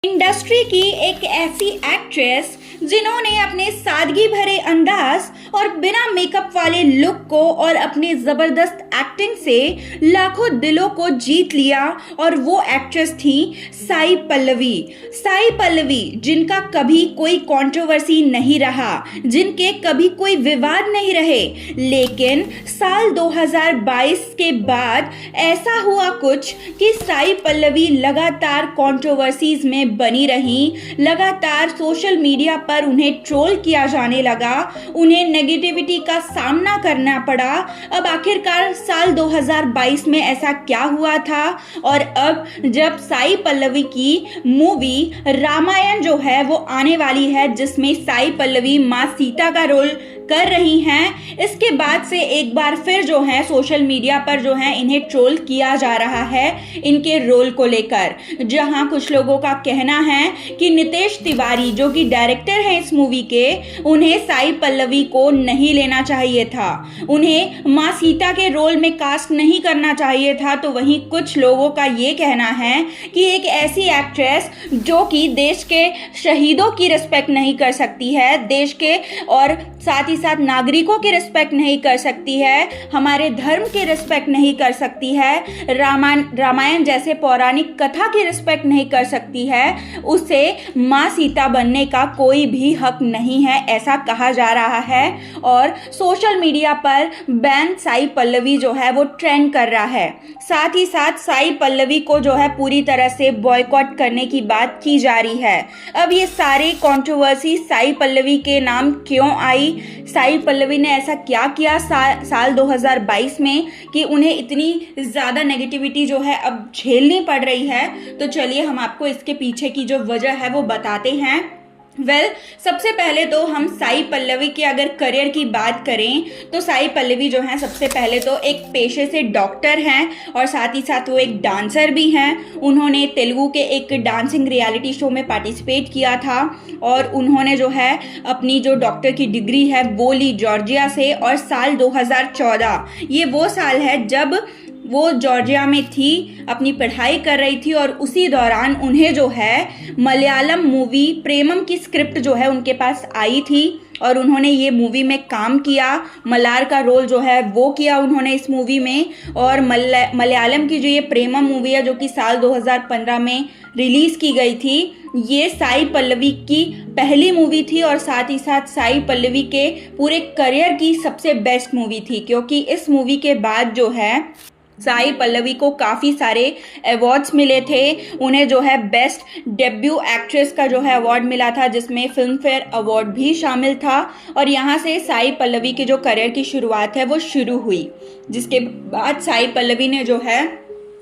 Industry की एक ऐसी एक्ट्रेस जिन्होंने अपने सादगी भरे अंदाज और बिना मेकअप वाले लुक को और अपनी जबरदस्त एक्टिंग से लाखों दिलों को जीत लिया और वो एक्ट्रेस थी साई पल्लवी। साई पल्लवी जिनका कभी कोई कंट्रोवर्सी नहीं रहा, जिनके कभी कोई विवाद नहीं रहे, लेकिन साल 2022 के बाद ऐसा हुआ कुछ कि साई पल्लवी लगातार कंट्रोवर्सीज में बनी रही, लगातार सोशल मीडिया पर उन्हें ट्रोल किया जाने लगा, उन्हें नेगेटिविटी का सामना करना पड़ा। अब आखिरकार साल 2022 में ऐसा क्या हुआ था, और अब जब साई पल्लवी की मूवी रामायण जो है वो आने वाली है, जिसमें साई पल्लवी माँ सीता का रोल कर रही हैं, इसके बाद से एक बार फिर जो है सोशल मीडिया पर जो है इन्हें ट्रोल किया जा रहा है इनके रोल को लेकर। जहां कुछ लोगों का कहना है कि नितेश तिवारी जो कि डायरेक्टर हैं इस मूवी के, उन्हें साई पल्लवी को नहीं लेना चाहिए था, उन्हें माँ सीता के रोल में कास्ट नहीं करना चाहिए था। तो वहीं कुछ लोगों का ये कहना है कि एक ऐसी एक्ट्रेस जो कि देश के शहीदों की रिस्पेक्ट नहीं कर सकती है, देश के और साथ ही साथ नागरिकों की रिस्पेक्ट नहीं कर सकती है, हमारे धर्म की रिस्पेक्ट नहीं कर सकती है, रामायण जैसे पौराणिक कथा की रिस्पेक्ट नहीं कर सकती है, उसे माँ सीता बनने का कोई भी हक नहीं है, ऐसा कहा जा रहा है। और सोशल मीडिया पर बैन साई पल्लवी जो है वो ट्रेंड कर रहा है। साथ ही साथ साई पल्लवी को जो है पूरी तरह से बॉयकॉट करने की बात की जा रही है। अब ये सारी कंट्रोवर्सी साई पल्लवी के नाम क्यों आई, साई पल्लवी ने ऐसा क्या किया साल 2022 में कि उन्हें इतनी ज़्यादा नेगेटिविटी जो है अब झेलनी पड़ रही है, तो चलिए हम आपको इसके पीछे की जो वजह है वो बताते हैं। सबसे पहले तो हम साई पल्लवी के अगर करियर की बात करें तो साई पल्लवी जो है सबसे पहले तो एक पेशे से डॉक्टर हैं और साथ ही साथ वो एक डांसर भी हैं। उन्होंने तेलुगु के एक डांसिंग रियलिटी शो में पार्टिसिपेट किया था और उन्होंने जो है अपनी जो डॉक्टर की डिग्री है वो ली जॉर्जिया से। और साल 2014 ये वो साल है जब वो जॉर्जिया में थी, अपनी पढ़ाई कर रही थी, और उसी दौरान उन्हें जो है मलयालम मूवी प्रेमम की स्क्रिप्ट जो है उनके पास आई थी और उन्होंने ये मूवी में काम किया। मलार का रोल जो है वो किया उन्होंने इस मूवी में। और मलयालम की जो ये प्रेमम मूवी है जो कि साल 2015 में रिलीज़ की गई थी, ये साई पल्लवी की पहली मूवी थी और साथ ही साथ साई पल्लवी के पूरे करियर की सबसे बेस्ट मूवी थी, क्योंकि इस मूवी के बाद जो है साई पल्लवी को काफ़ी सारे अवार्ड्स मिले थे। उन्हें जो है बेस्ट डेब्यू एक्ट्रेस का जो है अवार्ड मिला था, जिसमें फिल्म फेयर अवार्ड भी शामिल था। और यहाँ से साई पल्लवी के जो करियर की शुरुआत है वो शुरू हुई, जिसके बाद साई पल्लवी ने जो है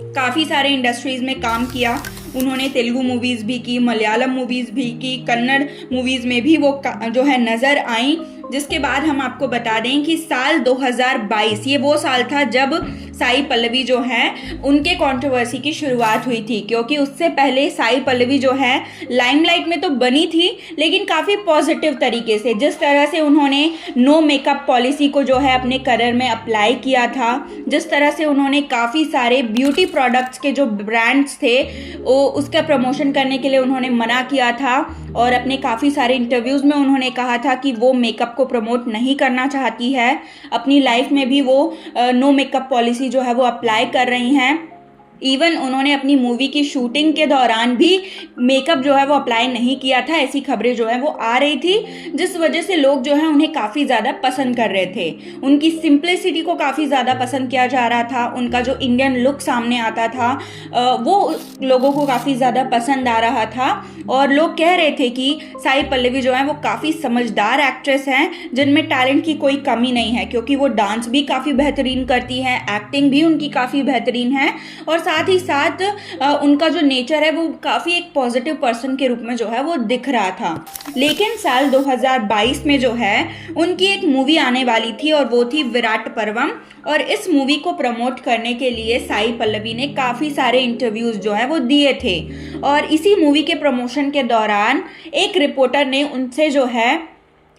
काफ़ी सारे इंडस्ट्रीज़ में काम किया। उन्होंने तेलुगु मूवीज़ भी की, मलयालम मूवीज़ भी की, कन्नड़ मूवीज़ में भी वो जो है नज़र आई। जिसके बाद हम आपको बता दें कि साल 2022 ये वो साल था जब साई पल्लवी जो है उनके कंट्रोवर्सी की शुरुआत हुई थी, क्योंकि उससे पहले साई पल्लवी जो है लाइमलाइट में तो बनी थी लेकिन काफ़ी पॉजिटिव तरीके से। जिस तरह से उन्होंने नो मेकअप पॉलिसी को जो है अपने करियर में अप्लाई किया था, जिस तरह से उन्होंने काफ़ी सारे ब्यूटी प्रोडक्ट्स के जो ब्रांड्स थे उसका प्रमोशन करने के लिए उन्होंने मना किया था और अपने काफ़ी सारे इंटरव्यूज़ में उन्होंने कहा था कि वो मेकअप को प्रमोट नहीं करना चाहती है। अपनी लाइफ में भी वो नो मेकअप पॉलिसी जो है वो अप्लाई कर रही हैं। इवन उन्होंने अपनी मूवी की शूटिंग के दौरान भी मेकअप जो है वो अप्लाई नहीं किया था, ऐसी खबरें जो है वो आ रही थी, जिस वजह से लोग जो है उन्हें काफ़ी ज़्यादा पसंद कर रहे थे। उनकी सिंप्लिसिटी को काफ़ी ज़्यादा पसंद किया जा रहा था, उनका जो इंडियन लुक सामने आता था वो लोगों को काफ़ी ज़्यादा पसंद आ रहा था। और लोग कह रहे थे कि साई पल्लवी जो है वो काफ़ी समझदार एक्ट्रेस हैं, जिनमें टैलेंट की कोई कमी नहीं है, क्योंकि वो डांस भी काफ़ी बेहतरीन करती हैं, एक्टिंग भी उनकी काफ़ी बेहतरीन है, और साथ ही साथ उनका जो नेचर है वो काफ़ी एक पॉजिटिव पर्सन के रूप में जो है वो दिख रहा था। लेकिन साल 2022 में जो है उनकी एक मूवी आने वाली थी और वो थी विराट पर्वम। और इस मूवी को प्रमोट करने के लिए साई पल्लवी ने काफ़ी सारे इंटरव्यूज़ जो है वो दिए थे। और इसी मूवी के प्रमोशन के दौरान एक रिपोर्टर ने उनसे जो है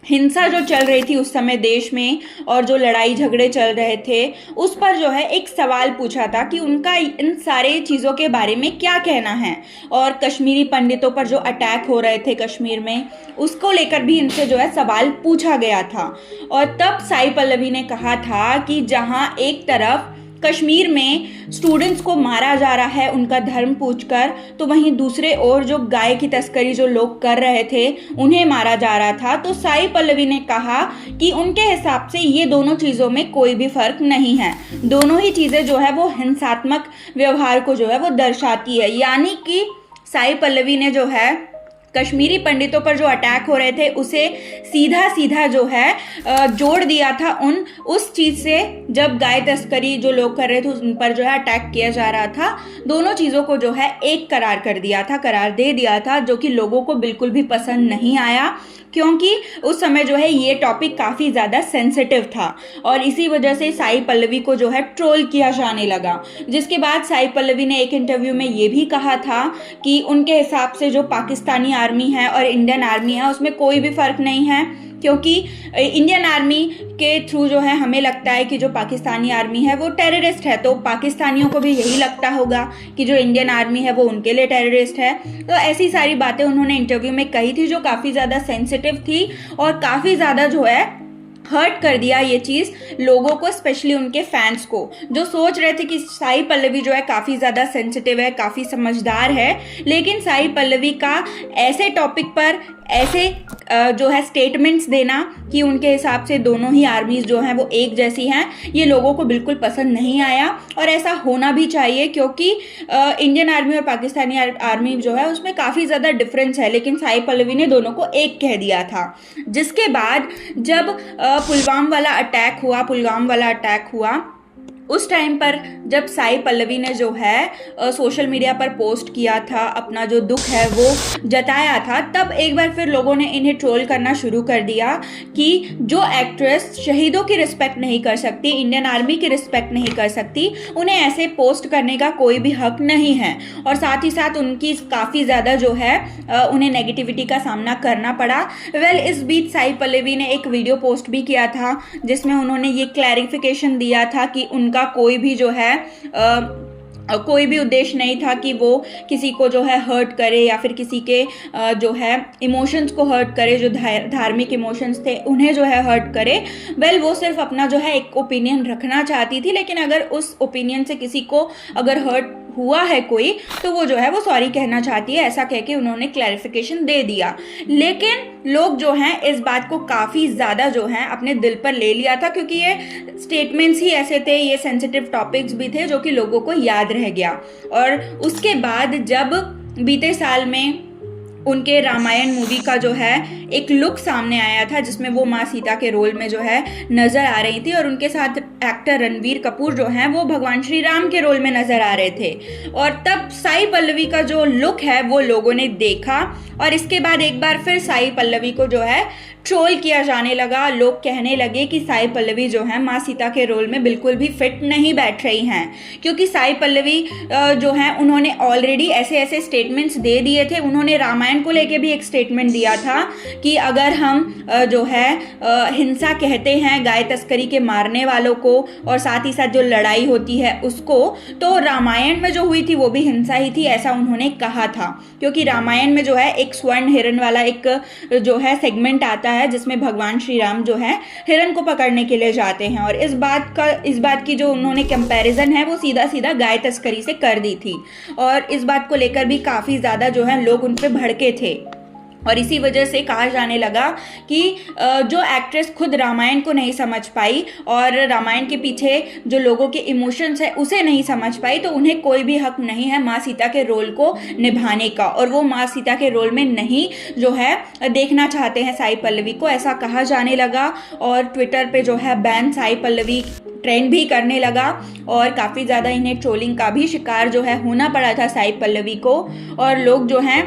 हिंसा जो चल रही थी उस समय देश में और जो लड़ाई झगड़े चल रहे थे उस पर जो है एक सवाल पूछा था कि उनका इन सारे चीज़ों के बारे में क्या कहना है। और कश्मीरी पंडितों पर जो अटैक हो रहे थे कश्मीर में, उसको लेकर भी इनसे जो है सवाल पूछा गया था। और तब साई पल्लवी ने कहा था कि जहां एक तरफ कश्मीर में स्टूडेंट्स को मारा जा रहा है उनका धर्म पूछकर, तो वहीं दूसरे ओर जो गाय की तस्करी जो लोग कर रहे थे उन्हें मारा जा रहा था। तो साई पल्लवी ने कहा कि उनके हिसाब से ये दोनों चीज़ों में कोई भी फर्क नहीं है, दोनों ही चीज़ें जो है वो हिंसात्मक व्यवहार को जो है वो दर्शाती है। यानी कि साई पल्लवी ने जो है कश्मीरी पंडितों पर जो अटैक हो रहे थे उसे सीधा सीधा जो है जोड़ दिया था उस चीज़ से, जब गाय तस्करी जो लोग कर रहे थे उन पर जो है अटैक किया जा रहा था। दोनों चीज़ों को जो है एक करार कर दिया था, करार दे दिया था, जो कि लोगों को बिल्कुल भी पसंद नहीं आया, क्योंकि उस समय जो है ये टॉपिक काफ़ी ज़्यादा सेंसिटिव था। और इसी वजह से साई पल्लवी को जो है ट्रोल किया जाने लगा। जिसके बाद साई पल्लवी ने एक इंटरव्यू में ये भी कहा था कि उनके हिसाब से जो पाकिस्तानी आर्मी है और इंडियन आर्मी है उसमें कोई भी फ़र्क नहीं है, क्योंकि इंडियन आर्मी के थ्रू जो है हमें लगता है कि जो पाकिस्तानी आर्मी है वो टेररिस्ट है, तो पाकिस्तानियों को भी यही लगता होगा कि जो इंडियन आर्मी है वो उनके लिए टेररिस्ट है। तो ऐसी सारी बातें उन्होंने इंटरव्यू में कही थी जो काफ़ी ज़्यादा सेंसिटिव थी और काफ़ी ज़्यादा जो है हर्ट कर दिया ये चीज़ लोगों को, स्पेशली उनके फैंस को, जो सोच रहे थे कि साई पल्लवी जो है काफ़ी ज़्यादा सेंसिटिव है, काफ़ी समझदार है। लेकिन साई पल्लवी का ऐसे टॉपिक पर ऐसे जो है स्टेटमेंट्स देना कि उनके हिसाब से दोनों ही आर्मीज़ जो हैं वो एक जैसी हैं, ये लोगों को बिल्कुल पसंद नहीं आया। और ऐसा होना भी चाहिए, क्योंकि इंडियन आर्मी और पाकिस्तानी आर्मी जो है उसमें काफ़ी ज़्यादा डिफरेंस है, लेकिन साई पल्लवी ने दोनों को एक कह दिया था। जिसके बाद जब पुलवामा वाला अटैक हुआ उस टाइम पर जब साई पल्लवी ने जो है सोशल मीडिया पर पोस्ट किया था, अपना जो दुख है वो जताया था, तब एक बार फिर लोगों ने इन्हें ट्रोल करना शुरू कर दिया कि जो एक्ट्रेस शहीदों की रिस्पेक्ट नहीं कर सकती, इंडियन आर्मी की रिस्पेक्ट नहीं कर सकती, उन्हें ऐसे पोस्ट करने का कोई भी हक नहीं है। और साथ ही साथ उनकी काफ़ी ज़्यादा जो है उन्हें नेगेटिविटी का सामना करना पड़ा। इस बीच साई पल्लवी ने एक वीडियो पोस्ट भी किया था जिसमें उन्होंने ये क्लैरिफिकेशन दिया था कि उनका कोई भी जो है कोई भी उद्देश्य नहीं था कि वो किसी को जो है हर्ट करे या फिर किसी के जो है इमोशंस को हर्ट करे, जो धार्मिक इमोशंस थे उन्हें जो है हर्ट करे। वो सिर्फ अपना जो है एक ओपिनियन रखना चाहती थी, लेकिन अगर उस ओपिनियन से किसी को अगर हर्ट हुआ है कोई, तो वो जो है वो सॉरी कहना चाहती है, ऐसा कह के उन्होंने क्लैरिफिकेशन दे दिया। लेकिन लोग जो हैं इस बात को काफ़ी ज़्यादा जो है अपने दिल पर ले लिया था, क्योंकि ये स्टेटमेंट्स ही ऐसे थे, ये सेंसिटिव टॉपिक्स भी थे जो कि लोगों को याद रह गया। और उसके बाद जब बीते साल में उनके रामायण मूवी का जो है एक लुक सामने आया था जिसमें वो माँ सीता के रोल में जो है नज़र आ रही थी, और उनके साथ एक्टर रणवीर कपूर जो हैं वो भगवान श्री राम के रोल में नज़र आ रहे थे। और तब साई पल्लवी का जो लुक है वो लोगों ने देखा, और इसके बाद एक बार फिर साई पल्लवी को जो है ट्रोल किया जाने लगा। लोग कहने लगे कि साई पल्लवी जो है माँ सीता के रोल में बिल्कुल भी फिट नहीं बैठ रही हैं, क्योंकि साई पल्लवी जो है उन्होंने ऑलरेडी ऐसे ऐसे स्टेटमेंट्स दे दिए थे। उन्होंने रामायण को लेके भी एक स्टेटमेंट दिया था कि अगर हम जो है हिंसा कहते हैं गाय तस्करी के मारने वालों को और साथ ही साथ जो लड़ाई होती है उसको, तो रामायण में जो हुई थी वो भी हिंसा ही थी, ऐसा उन्होंने कहा था। क्योंकि रामायण में जो है एक स्वर्ण हिरण वाला एक जो है सेगमेंट आता है जिसमें भगवान श्री राम जो है हिरण को पकड़ने के लिए जाते हैं, और इस बात की जो उन्होंने कंपैरिजन है वो सीधा सीधा गाय तस्करी से कर दी थी। और इस बात को लेकर भी काफ़ी ज़्यादा जो है लोग उन पे भड़के थे, और इसी वजह से कहा जाने लगा कि जो एक्ट्रेस खुद रामायण को नहीं समझ पाई और रामायण के पीछे जो लोगों के इमोशंस है उसे नहीं समझ पाई, तो उन्हें कोई भी हक नहीं है माँ सीता के रोल को निभाने का, और वो माँ सीता के रोल में नहीं जो है देखना चाहते हैं साई पल्लवी को, ऐसा कहा जाने लगा। और ट्विटर पे जो है बैन साई पल्लवी ट्रेंड भी करने लगा, और काफ़ी ज़्यादा इन्हें ट्रोलिंग का भी शिकार जो है होना पड़ा था साई पल्लवी को। और लोग जो हैं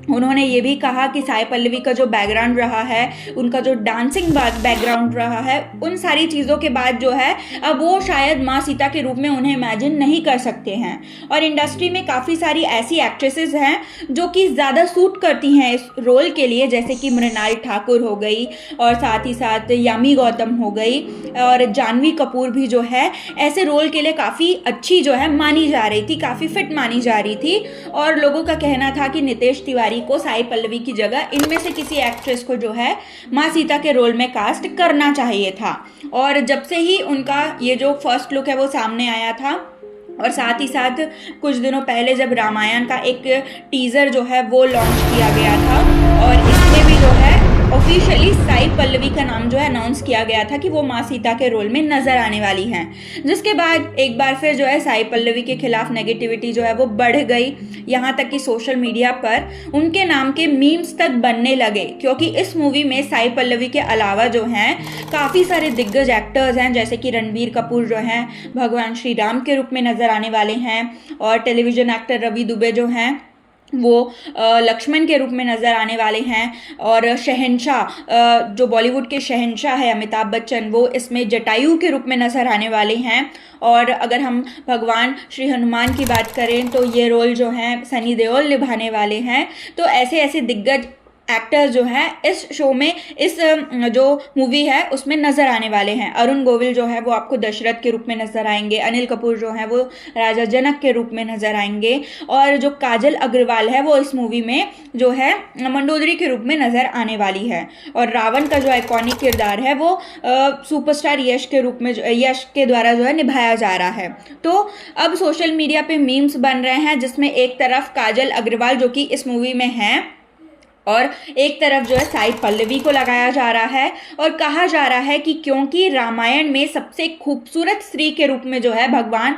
उन्होंने ये भी कहा कि साई पल्लवी का जो बैकग्राउंड रहा है, उनका जो डांसिंग बैकग्राउंड रहा है, उन सारी चीज़ों के बाद जो है अब वो शायद माँ सीता के रूप में उन्हें इमेजिन नहीं कर सकते हैं। और इंडस्ट्री में काफ़ी सारी ऐसी एक्ट्रेसेस हैं जो कि ज़्यादा सूट करती हैं इस रोल के लिए, जैसे कि मृणाल ठाकुर हो गई और साथ ही साथ यामी गौतम हो गई और जानवी कपूर भी जो है ऐसे रोल के लिए काफ़ी अच्छी जो है मानी जा रही थी, काफ़ी फिट मानी जा रही थी। और लोगों का कहना था कि नितेश तिवारी को साई पल्लवी की जगह इनमें से किसी एक्ट्रेस को जो है माँ सीता के रोल में कास्ट करना चाहिए था। और जब से ही उनका ये जो फर्स्ट लुक है वो सामने आया था, और साथ ही साथ कुछ दिनों पहले जब रामायण का एक टीज़र जो है वो लॉन्च किया गया था और इसमें भी जो है ऑफिशियली साई पल्लवी का नाम जो है अनाउंस किया गया था कि वो माँ सीता के रोल में नजर आने वाली हैं, जिसके बाद एक बार फिर जो है साई पल्लवी के खिलाफ नेगेटिविटी जो है वो बढ़ गई। यहाँ तक कि सोशल मीडिया पर उनके नाम के मीम्स तक बनने लगे, क्योंकि इस मूवी में साई पल्लवी के अलावा जो हैं काफ़ी सारे दिग्गज एक्टर्स हैं, जैसे कि रणबीर कपूर जो हैं भगवान श्री राम के रूप में नजर आने वाले हैं, और टेलीविजन एक्टर रवि दुबे जो हैं वो लक्ष्मण के रूप में नज़र आने वाले हैं, और शहंशाह जो बॉलीवुड के शहंशाह है अमिताभ बच्चन, वो इसमें जटायु के रूप में नज़र आने वाले हैं। और अगर हम भगवान श्री हनुमान की बात करें तो ये रोल जो है सनी देओल निभाने वाले हैं। तो ऐसे ऐसे दिग्गज एक्टर्स जो हैं इस शो में, इस जो मूवी है उसमें नज़र आने वाले हैं। अरुण गोविल जो है वो आपको दशरथ के रूप में नज़र आएंगे, अनिल कपूर जो है वो राजा जनक के रूप में नज़र आएंगे, और जो काजल अग्रवाल है वो इस मूवी में जो है मंडोदरी के रूप में नज़र आने वाली है। और रावण का जो आइकॉनिक किरदार है वो सुपरस्टार यश के रूप में यश के द्वारा जो है निभाया जा रहा है। तो अब सोशल मीडिया पे मीम्स बन रहे हैं, जिसमें एक तरफ काजल अग्रवाल जो कि इस मूवी में हैं और एक तरफ जो है साई पल्लवी को लगाया जा रहा है, और कहा जा रहा है कि क्योंकि रामायण में सबसे खूबसूरत स्त्री के रूप में जो है भगवान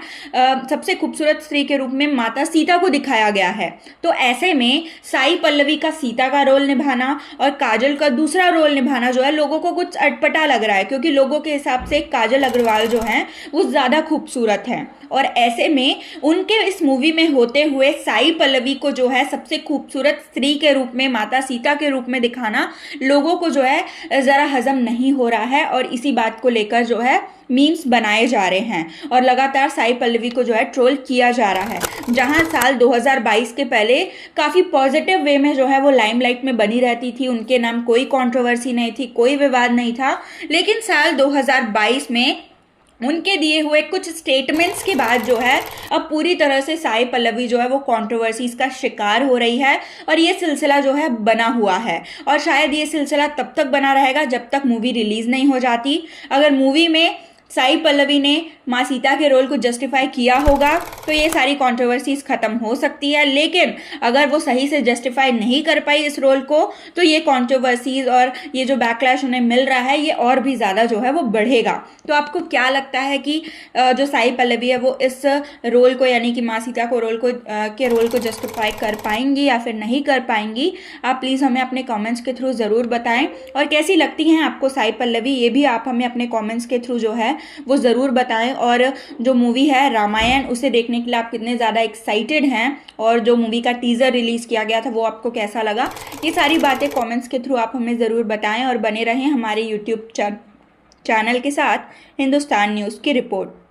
सबसे खूबसूरत स्त्री के रूप में माता सीता को दिखाया गया है, तो ऐसे में साई पल्लवी का सीता का रोल निभाना और काजल का दूसरा रोल निभाना जो है लोगों को कुछ अटपटा लग रहा है, क्योंकि लोगों के हिसाब से काजल अग्रवाल जो हैं वो ज़्यादा खूबसूरत हैं। और ऐसे में उनके इस मूवी में होते हुए साई पल्लवी को जो है सबसे खूबसूरत स्त्री के रूप में माता सीता के रूप में दिखाना लोगों को जो है ज़रा हजम नहीं हो रहा है, और इसी बात को लेकर जो है मीम्स बनाए जा रहे हैं और लगातार साई पल्लवी को जो है ट्रोल किया जा रहा है। जहां साल 2022 के पहले काफ़ी पॉजिटिव वे में जो है वो लाइमलाइट में बनी रहती थी, उनके नाम कोई कंट्रोवर्सी नहीं थी, कोई विवाद नहीं था, लेकिन साल 2022 में उनके दिए हुए कुछ स्टेटमेंट्स के बाद जो है अब पूरी तरह से साई पल्लवी जो है वो कंट्रोवर्सीज का शिकार हो रही है, और ये सिलसिला जो है बना हुआ है, और शायद ये सिलसिला तब तक बना रहेगा जब तक मूवी रिलीज़ नहीं हो जाती। अगर मूवी में साई पल्लवी ने माँ सीता के रोल को जस्टिफाई किया होगा तो ये सारी कंट्रोवर्सीज खत्म हो सकती है, लेकिन अगर वो सही से जस्टिफाई नहीं कर पाई इस रोल को तो ये कंट्रोवर्सीज और ये जो बैकलैश उन्हें मिल रहा है ये और भी ज़्यादा जो है वो बढ़ेगा। तो आपको क्या लगता है कि जो साई पल्लवी है वो इस रोल को यानी कि माँ सीता को रोल को जस्टिफाई कर पाएंगी या फिर नहीं कर पाएंगी? आप प्लीज़ हमें अपने कॉमेंट्स के थ्रू ज़रूर बताएं, और कैसी लगती हैं आपको साई पल्लवी ये भी आप हमें अपने कॉमेंट्स के थ्रू जो है वो ज़रूर बताएं। और जो मूवी है रामायण उसे देखने के लिए आप कितने ज़्यादा एक्साइटेड हैं, और जो मूवी का टीज़र रिलीज़ किया गया था वो आपको कैसा लगा, ये सारी बातें कमेंट्स के थ्रू आप हमें ज़रूर बताएं, और बने रहें हमारे यूट्यूब चैनल के साथ हिंदुस्तान न्यूज़ की रिपोर्ट।